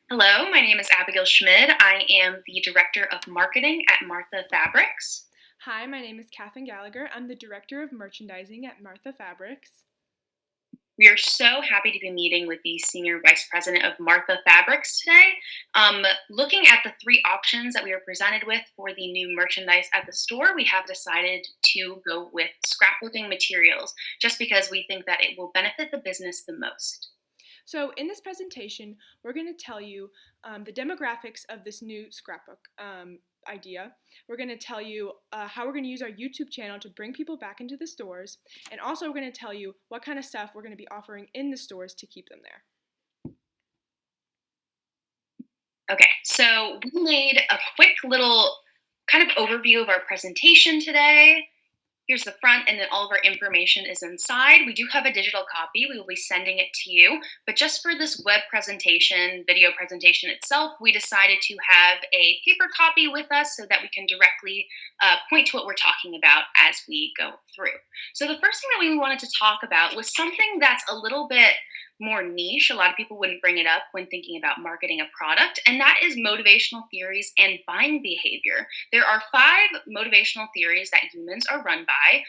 Hello, my name is Abigail Schmid. I am the Director of Marketing at Martha Fabrics. Hi, my name is Katherine Gallagher. I'm the Director of Merchandising at Martha Fabrics. We are so happy to be meeting with the Senior Vice President of Martha Fabrics today. Looking at the three options that we are presented with for the new merchandise at the store, we have decided to go with scrapbooking materials just because we think that it will benefit the business the most. So, in this presentation, we're going to tell you the demographics of this new scrapbook idea. We're going to tell you how we're going to use our YouTube channel to bring people back into the stores, and also we're going to tell you what kind of stuff we're going to be offering in the stores to keep them there. Okay, so we made a quick little kind of overview of our presentation today. Here's the front, and then all of our information is inside. We do have a digital copy. We will be sending it to you. But just for this web presentation, video presentation itself, we decided to have a paper copy with us so that we can directly point to what we're talking about as we go through. So the first thing that we wanted to talk about was something that's a little bit more niche. A lot of people wouldn't bring it up when thinking about marketing a product, and that is motivational theories and buying behavior. There are five motivational theories that humans are run by.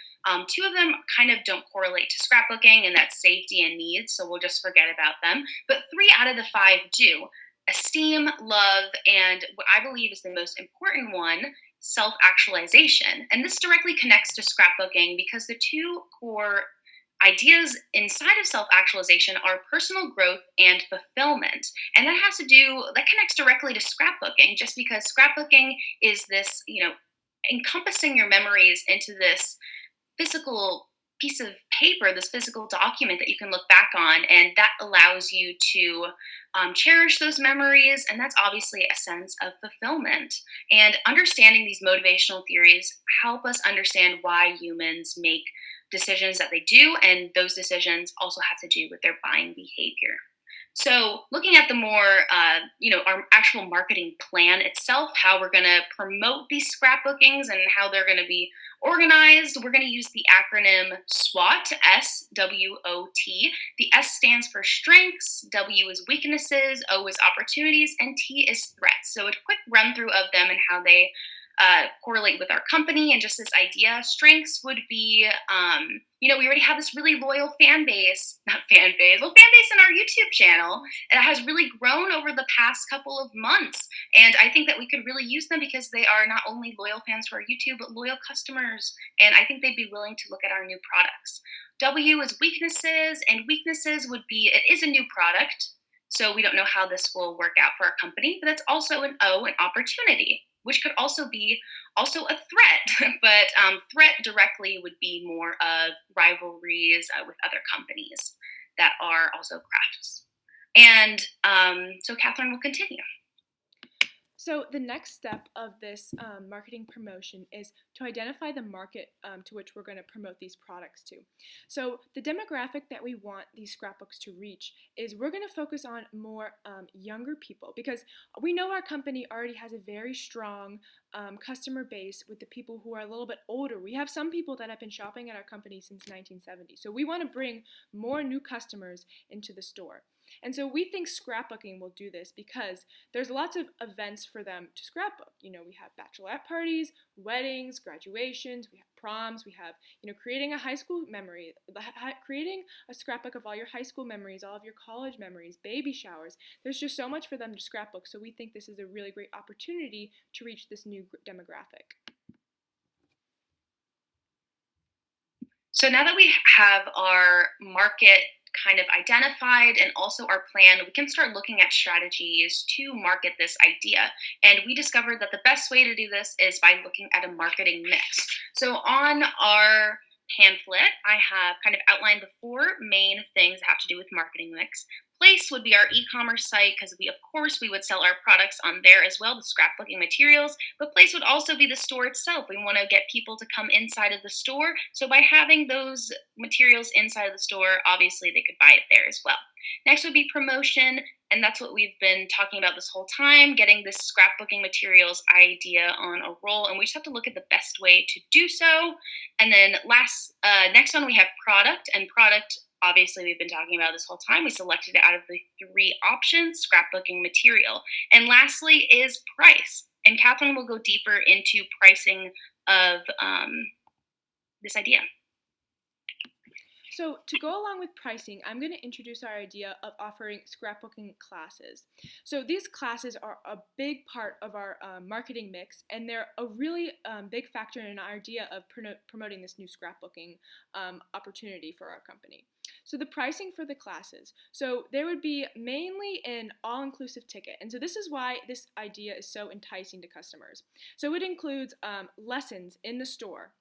Two of them kind of don't correlate to scrapbooking, and that's safety and needs, so we'll just forget about them. But three out of the five do: esteem, love, and what I believe is the most important one, self actualization. And this directly connects to scrapbooking because the two core ideas inside of self actualization are personal growth and fulfillment. And that connects directly to scrapbooking, just because scrapbooking is this, encompassing your memories into this physical piece of paper, this physical document that you can look back on, and that allows you to cherish those memories, and that's obviously a sense of fulfillment. And understanding these motivational theories help us understand why humans make decisions that they do, and those decisions also have to do with their buying behavior. So, looking at the more, our actual marketing plan itself, how we're going to promote these scrapbookings and how they're going to be organized, we're going to use the acronym SWOT, SWOT. The S stands for strengths, W is weaknesses, O is opportunities, and T is threats. So, a quick run through of them and how they correlate with our company and just this idea. Strengths would be, we already have this really loyal fan base, not fan base, well, fan base in our YouTube channel. It has really grown over the past couple of months. And I think that we could really use them because they are not only loyal fans to our YouTube, but loyal customers. And I think they'd be willing to look at our new products. W is weaknesses, and weaknesses would be it is a new product. So we don't know how this will work out for our company, but that's also an O, an opportunity, which could also be also a threat. But threat directly would be more of rivalries with other companies that are also crafts. And so Catherine will continue. So, the next step of this marketing promotion is to identify the market to which we're going to promote these products to. So, the demographic that we want these scrapbooks to reach is we're going to focus on more younger people, because we know our company already has a very strong customer base with the people who are a little bit older. We have some people that have been shopping at our company since 1970. So, we want to bring more new customers into the store. And so we think scrapbooking will do this because there's lots of events for them to scrapbook. We have bachelorette parties, weddings, graduations, we have proms, we have, creating a high school memory, creating a scrapbook of all your high school memories, all of your college memories, baby showers. There's just so much for them to scrapbook. So we think this is a really great opportunity to reach this new demographic. So now that we have our market kind of identified and also our plan, we can start looking at strategies to market this idea. And we discovered that the best way to do this is by looking at a marketing mix. So on our pamphlet, I have kind of outlined the four main things that have to do with marketing mix. Place would be our e-commerce site because we would sell our products on there as well, the scrapbooking materials. But place would also be the store itself. We want to get people to come inside of the store. So by having those materials inside of the store, obviously they could buy it there as well. Next would be promotion, and that's what we've been talking about this whole time, getting this scrapbooking materials idea on a roll, and we just have to look at the best way to do so. And then next one we have product, and product obviously we've been talking about this whole time. We selected it out of the 3 options: scrapbooking, material, and lastly is price. And Catherine will go deeper into pricing of this idea. So to go along with pricing, I'm going to introduce our idea of offering scrapbooking classes. So these classes are a big part of our marketing mix, and they're a really big factor in our idea of promoting this new scrapbooking opportunity for our company. So the pricing for the classes. So there would be mainly an all-inclusive ticket. And so this is why this idea is so enticing to customers. So it includes lessons in the store.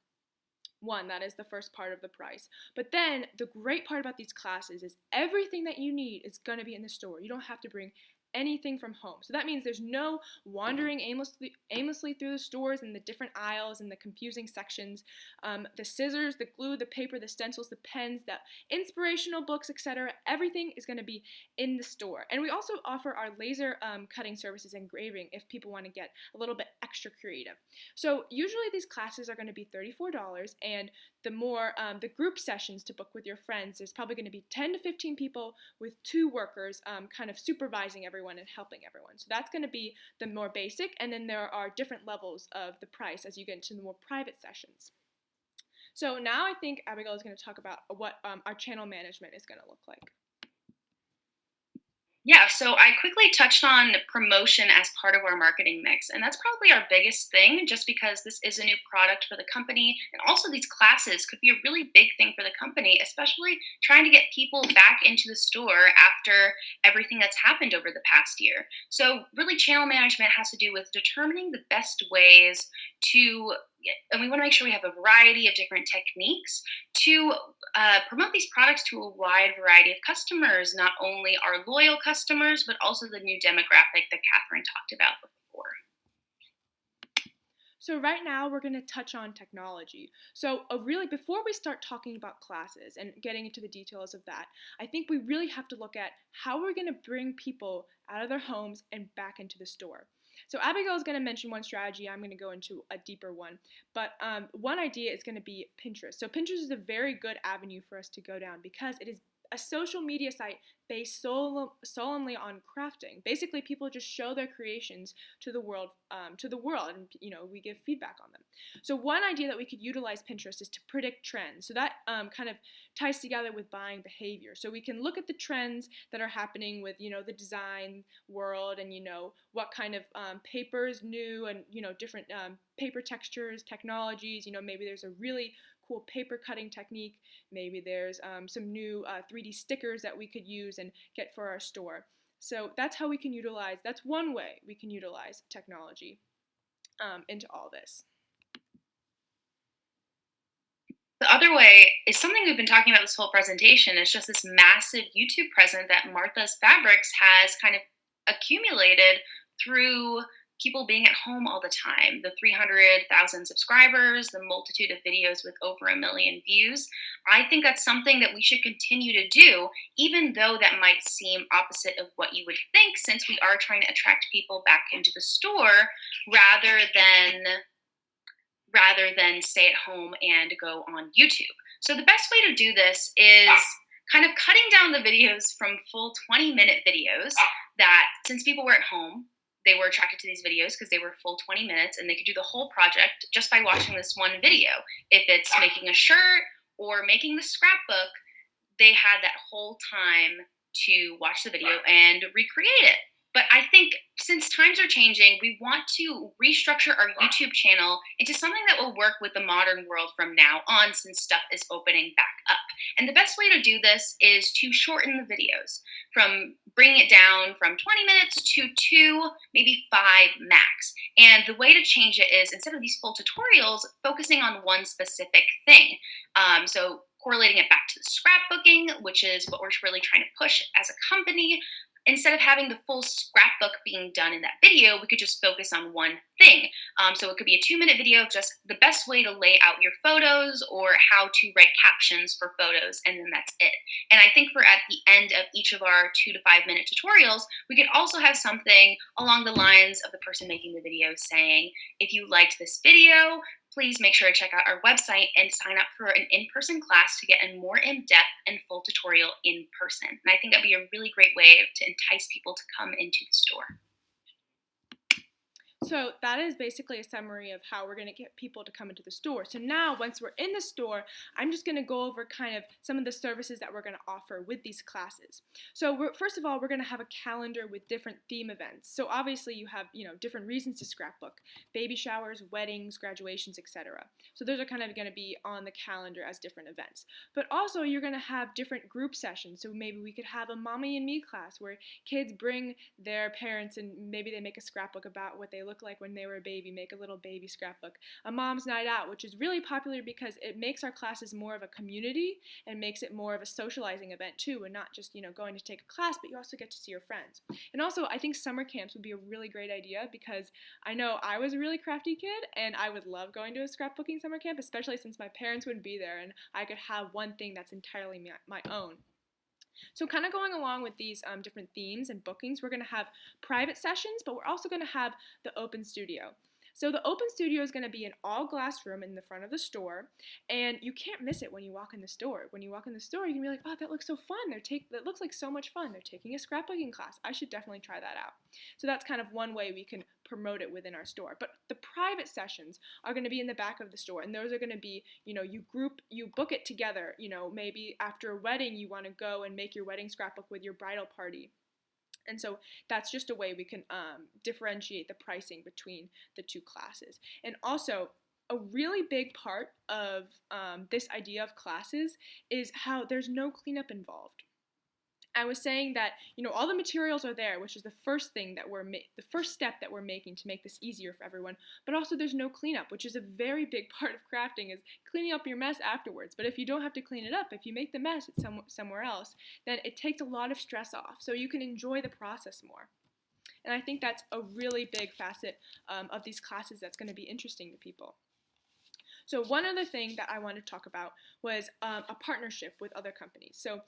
One, that is the first part of the price. But then the great part about these classes is everything that you need is going to be in the store. You don't have to bring anything from home. So that means there's no wandering aimlessly through the stores and the different aisles and the confusing sections. The scissors, the glue, the paper, the stencils, the pens, the inspirational books, etc. Everything is going to be in the store. And we also offer our laser cutting services and engraving if people want to get a little bit extra creative. So usually these classes are going to be $34, and the group sessions to book with your friends, there's probably going to be 10 to 15 people with 2 workers kind of supervising everyone and helping everyone. So that's going to be the more basic, and then there are different levels of the price as you get into the more private sessions. So now I think Abigail is going to talk about what our channel management is going to look like. Yeah, so I quickly touched on promotion as part of our marketing mix, and that's probably our biggest thing just because this is a new product for the company. And also, these classes could be a really big thing for the company, especially trying to get people back into the store after everything that's happened over the past year. So, really, channel management has to do with determining the best ways to, and we want to make sure we have a variety of different techniques to promote these products to a wide variety of customers, not only our loyal customers, but also the new demographic that Catherine talked about before. So right now we're going to touch on technology. So really, before we start talking about classes and getting into the details of that, I think we really have to look at how we're going to bring people out of their homes and back into the store. So Abigail is going to mention one strategy. I'm going to go into a deeper one. But one idea is going to be Pinterest. So Pinterest is a very good avenue for us to go down because it is a social media site based solemnly on crafting. Basically, people just show their creations to the world, and we give feedback on them. So one idea that we could utilize Pinterest is to predict trends. So that kind of ties together with buying behavior. So we can look at the trends that are happening with the design world, and what kind of paper is new, and different paper textures, technologies. Maybe there's a really cool paper cutting technique. Maybe there's some new 3D stickers that we could use and get for our store. So that's how we can utilize, that's one way we can utilize technology into all this. The other way is something we've been talking about this whole presentation. It's just this massive YouTube presence that Martha's Fabrics has kind of accumulated through people being at home all the time, the 300,000 subscribers, the multitude of videos with over 1 million views. I think that's something that we should continue to do, even though that might seem opposite of what you would think, since we are trying to attract people back into the store rather than stay at home and go on YouTube. So the best way to do this is kind of cutting down the videos from full 20-minute videos that, since people were at home, they were attracted to these videos because they were full 20 minutes and they could do the whole project just by watching this one video. If it's making a shirt or making the scrapbook, they had that whole time to watch the video and recreate it. But I think since times are changing, we want to restructure our YouTube channel into something that will work with the modern world from now on, since stuff is opening back up. And the best way to do this is to shorten the videos, from bringing it down from 20 minutes to 2, maybe 5 max. And the way to change it is, instead of these full tutorials, focusing on one specific thing. So correlating it back to the scrapbooking, which is what we're really trying to push as a company. Instead of having the full scrapbook being done in that video, we could just focus on one thing. So it could be a 2-minute video of just the best way to lay out your photos or how to write captions for photos, and then that's it. And I think for at the end of each of our 2 to 5 minute tutorials, we could also have something along the lines of the person making the video saying, if you liked this video, please make sure to check out our website and sign up for an in-person class to get a more in-depth and full tutorial in person. And I think that'd be a really great way to entice people to come into the store. So that is basically a summary of how we're going to get people to come into the store. So now, once we're in the store, I'm just going to go over kind of some of the services that we're going to offer with these classes. So first of all, we're going to have a calendar with different theme events. So obviously you have, different reasons to scrapbook: baby showers, weddings, graduations, etc. So those are kind of going to be on the calendar as different events. But also you're going to have different group sessions. So maybe we could have a mommy and me class where kids bring their parents and maybe they make a scrapbook about what they look like when they were a baby, make a little baby scrapbook. A mom's night out, which is really popular because it makes our classes more of a community and makes it more of a socializing event too, and not just, going to take a class, but you also get to see your friends. And also, I think summer camps would be a really great idea because I know I was a really crafty kid and I would love going to a scrapbooking summer camp, especially since my parents would be there and I could have one thing that's entirely my own. So kind of going along with these different themes and bookings, we're going to have private sessions, but we're also going to have the open studio. So the open studio is going to be an all-glass room in the front of the store, and you can't miss it when you walk in the store. When you walk in the store, you can be like, oh, that looks so fun. That looks like so much fun. They're taking a scrapbooking class. I should definitely try that out. So that's kind of one way we can promote it within our store. But the private sessions are going to be in the back of the store, and those are going to be, you book it together. Maybe after a wedding, you want to go and make your wedding scrapbook with your bridal party. And so that's just a way we can differentiate the pricing between the two classes. And also, a really big part of this idea of classes is how there's no cleanup involved. I was saying that, all the materials are there, which is the first thing that the first step that we're making to make this easier for everyone. But also there's no cleanup, which is a very big part of crafting, is cleaning up your mess afterwards. But if you don't have to clean it up, if you make the mess at somewhere else, then it takes a lot of stress off. So you can enjoy the process more. And I think that's a really big facet of these classes that's going to be interesting to people. So one other thing that I wanted to talk about was a partnership with other companies. So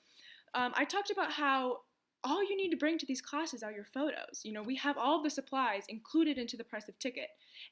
I talked about how all you need to bring to these classes are your photos. We have all of the supplies included into the price of ticket,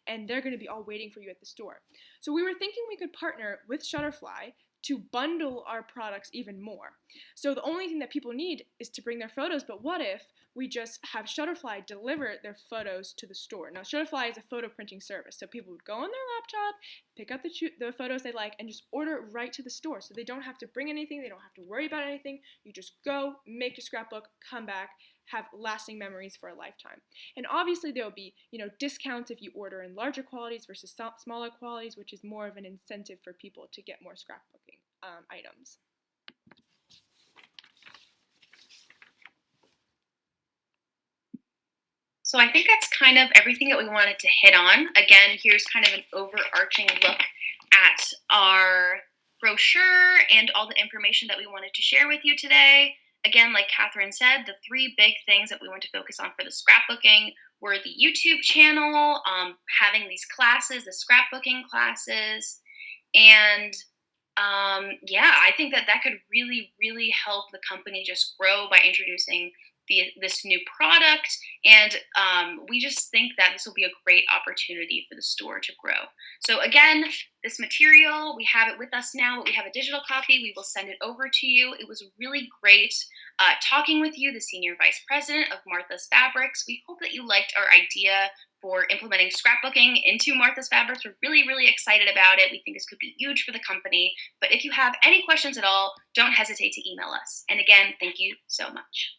and they're going to be all waiting for you at the store. So we were thinking we could partner with Shutterfly to bundle our products even more. So the only thing that people need is to bring their photos, but what if we just have Shutterfly deliver their photos to the store? Now, Shutterfly is a photo printing service, so people would go on their laptop, pick out the photos they like, and just order it right to the store. So they don't have to bring anything, they don't have to worry about anything. You just go, make your scrapbook, come back, have lasting memories for a lifetime. And obviously there will be, discounts if you order in larger qualities versus smaller qualities, which is more of an incentive for people to get more scrapbooking items. So I think that's kind of everything that we wanted to hit on. Again, here's kind of an overarching look at our brochure and all the information that we wanted to share with you today. Again, like Katherine said, the three big things that we want to focus on for the scrapbooking were the YouTube channel, having these classes, the scrapbooking classes, and I think that could really, really help the company just grow by introducing this new product, and we just think that this will be a great opportunity for the store to grow. So again, this material, we have it with us now, but we have a digital copy. We will send it over to you. It was really great talking with you, the Senior Vice President of Martha's Fabrics. We hope that you liked our idea for implementing scrapbooking into Martha's Fabrics. We're really, really excited about it. We think this could be huge for the company. But if you have any questions at all, don't hesitate to email us. And again, thank you so much.